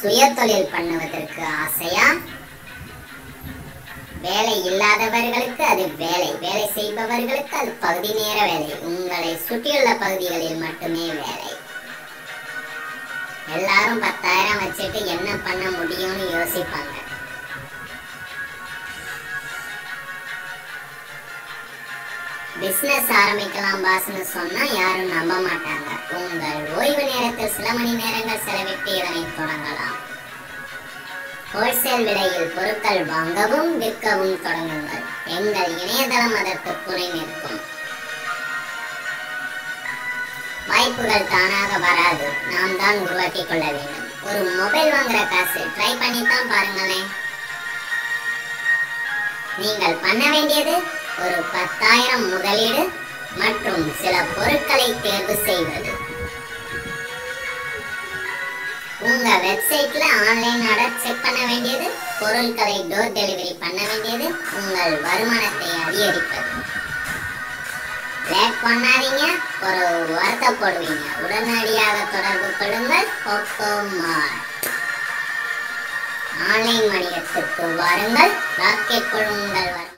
சுய தொழில் பண்ணுவதற்கு ஆசையா? வேலை இல்லாதவர்களுக்கு அது வேலை, வேலை செய்பவர்களுக்கு அது பகுதி நேர வேலை, உங்களை சுற்றியுள்ள பகுதிகளில் மட்டுமே வேலை. எல்லாரும் 10,000 வச்சுட்டு என்ன பண்ண முடியும்னு யோசிப்பாங்க. பிசினஸ் ஆரம்பிக்கலாம் பாஸ்னு சொன்னா யாரும் நம்ப மாட்டாங்க. உங்கள் ஓய்வு நேரத்தில் சில மணி நேரங்கள் செலவிட்டு இதனை தொடங்கலாம். ஹோல்சேல் விலையில் பொருட்கள் வாங்கவும் விற்கவும் தொடங்குங்கள். எங்கள் இணையதளம் அதற்கு துணை நிற்கும். வாய்ப்புகள் தானாக வராது, நாம் தான் உருவாக்கி கொள்ள வேண்டும். ஒரு மொபைல் வாங்குற காசு ட்ரை பண்ணித்தான் பாருங்களேன். நீங்கள் பண்ண வேண்டியது ஒரு 10,000 முதலீடு மற்றும் சில பொருட்களை தேர்வு செய்வது. உங்க வெப்சைட்ல ஆன்லைன் ஆர்டர் செக் பண்ண வேண்டியது, பொருட்களை டோர் டெலிவரி பண்ண வேண்டியது, உங்கள் வருமானத்தை அதிகரிப்பது. லேட் பண்ணாதீங்க, ஒரு வருத்தப்படுவீங்க. உடனடியாக தொடர்பு கொள்ளுங்கள். கோகோ மார்ட். ஆன்லைன் வணிகத்துக்கு வாருங்கள். ராக்கெட் கொள்ளுங்கள்.